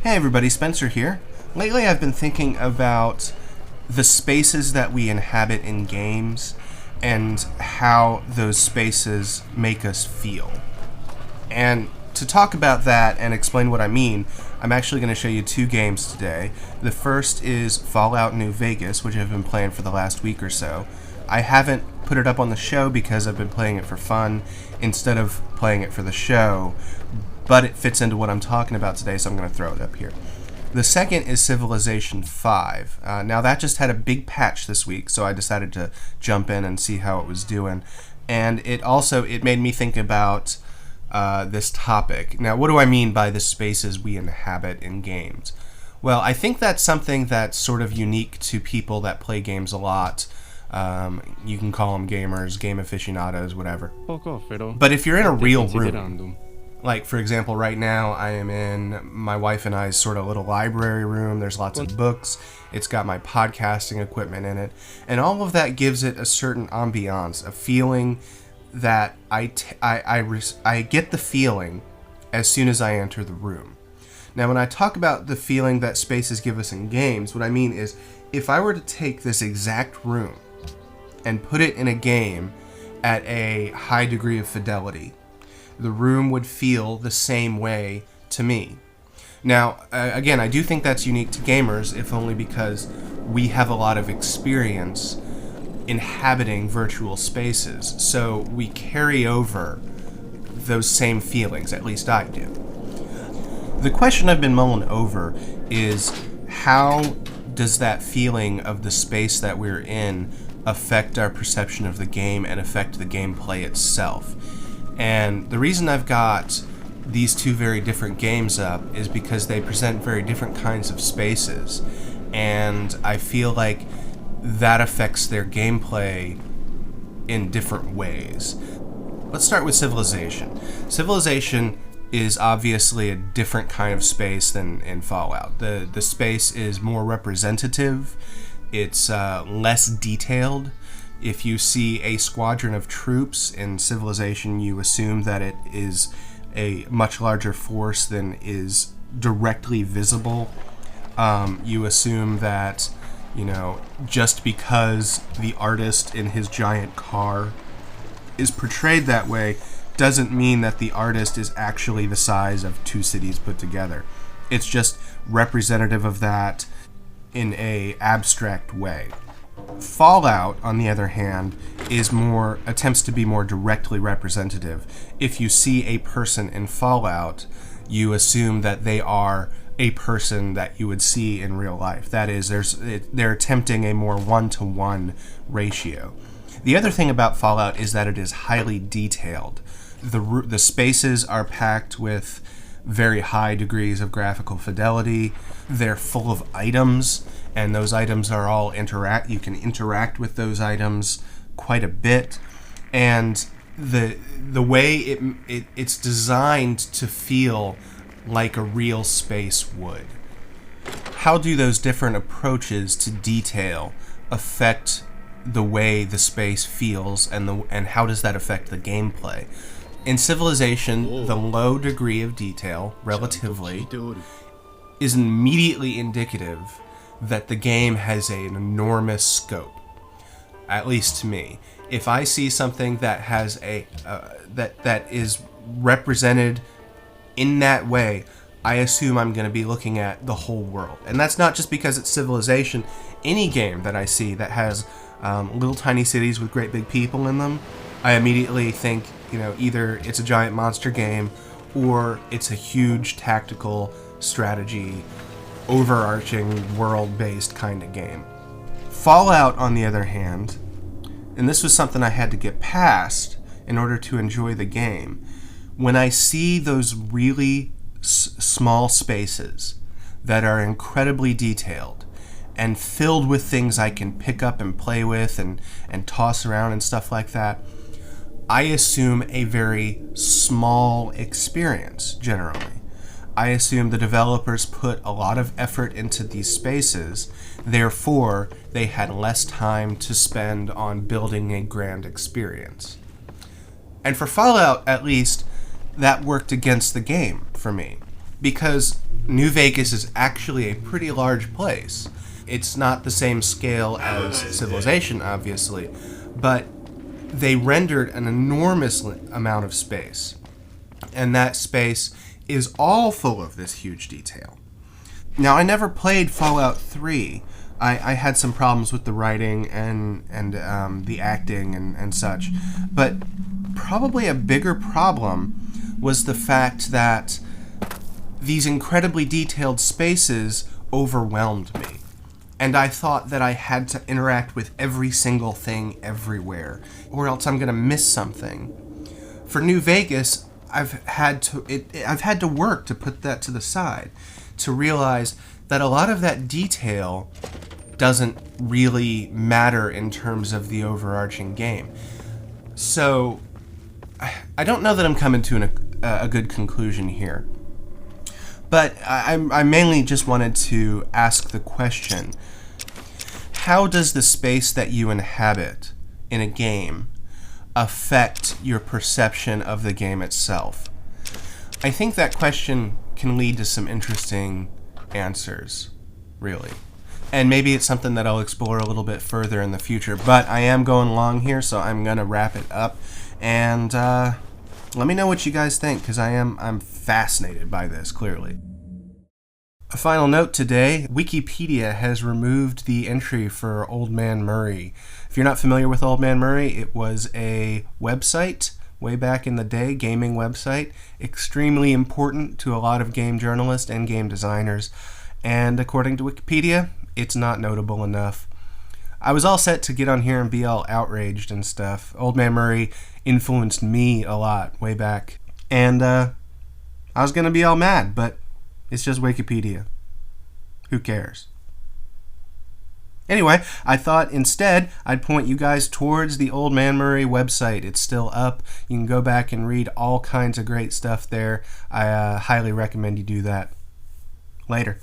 Hey everybody, Spencer here. Lately I've been thinking about the spaces that we inhabit in games and how those spaces make us feel. And to talk about that and explain what I mean, I'm actually going to show you two games today. The first is Fallout New Vegas, which I've been playing for the last week or so. I haven't put it up on the show because I've been playing it for fun instead of playing it for the show, but it fits into what I'm talking about today, so I'm going to throw it up here. The second is Civilization 5. Now that just had a big patch this week, so I decided to jump in and see how it was doing. And it made me think about this topic. Now, what do I mean by the spaces we inhabit in games? Well, I think that's something that's sort of unique to people that play games a lot. You can call them gamers, game aficionados, whatever. But if you're in a real room, like for example right now I am in my wife and I's sort of little library room, there's lots of books, it's got my podcasting equipment in it, and all of that gives it a certain ambiance, a feeling that I get the feeling as soon as I enter the room. Now when I talk about the feeling that spaces give us in games, what I mean is if I were to take this exact room and put it in a game at a high degree of fidelity, the room would feel the same way to me. Now, again, I do think that's unique to gamers, if only because we have a lot of experience inhabiting virtual spaces, so we carry over those same feelings, at least I do. The question I've been mulling over is how does that feeling of the space that we're in affect our perception of the game and affect the gameplay itself? And the reason I've got these two very different games up is because they present very different kinds of spaces, and I feel like that affects their gameplay in different ways. Let's start with Civilization. Civilization is obviously a different kind of space than in Fallout. The space is more representative, it's less detailed. If you see a squadron of troops in Civilization, you assume that it is a much larger force than is directly visible. You assume that, just because the artist in his giant car is portrayed that way doesn't mean that the artist is actually the size of two cities put together. It's just representative of that in an abstract way. Fallout, on the other hand, attempts to be more directly representative. If you see a person in Fallout, you assume that they are a person that you would see in real life. That is, they're attempting a more one-to-one ratio. The other thing about Fallout is that it is highly detailed. The spaces are packed with very high degrees of graphical fidelity. They're full of items, and those items are all you can interact with those items quite a bit, and the way it's designed to feel like a real space would. How do those different approaches to detail affect the way the space feels, and how does that affect the gameplay? In Civilization, the low degree of detail, relatively, is immediately indicative that the game has an enormous scope. At least to me. If I see something that has that is represented in that way, I assume I'm going to be looking at the whole world. And that's not just because it's Civilization. Any game that I see that has little tiny cities with great big people in them, I immediately think, either it's a giant monster game or it's a huge tactical strategy, overarching world-based kind of game. Fallout, on the other hand, and this was something I had to get past in order to enjoy the game, when I see those really small spaces that are incredibly detailed and filled with things I can pick up and play with and toss around and stuff like that, I assume a very small experience, generally. I assume the developers put a lot of effort into these spaces, therefore they had less time to spend on building a grand experience. And for Fallout, at least, that worked against the game for me. Because New Vegas is actually a pretty large place. It's not the same scale as Civilization, obviously, but they rendered an enormous amount of space. And that space is all full of this huge detail. Now, I never played Fallout 3. I had some problems with the writing and the acting and such. But probably a bigger problem was the fact that these incredibly detailed spaces overwhelmed me. And I thought that I had to interact with every single thing everywhere, or else I'm going to miss something. For New Vegas, I've had to work to put that to the side, to realize that a lot of that detail doesn't really matter in terms of the overarching game. So I don't know that I'm coming to a good conclusion here. But I mainly just wanted to ask the question, how does the space that you inhabit in a game affect your perception of the game itself? I think that question can lead to some interesting answers, really. And maybe it's something that I'll explore a little bit further in the future. But I am going long here, so I'm going to wrap it up. And let me know what you guys think, because I'm fascinated by this, clearly. A final note today, Wikipedia has removed the entry for Old Man Murray. If you're not familiar with Old Man Murray, it was a website way back in the day, gaming website, extremely important to a lot of game journalists and game designers. And according to Wikipedia, it's not notable enough. I was all set to get on here and be all outraged and stuff. Old Man Murray influenced me a lot way back. And I was going to be all mad, but it's just Wikipedia. Who cares? Anyway, I thought instead I'd point you guys towards the Old Man Murray website. It's still up. You can go back and read all kinds of great stuff there. I highly recommend you do that. Later.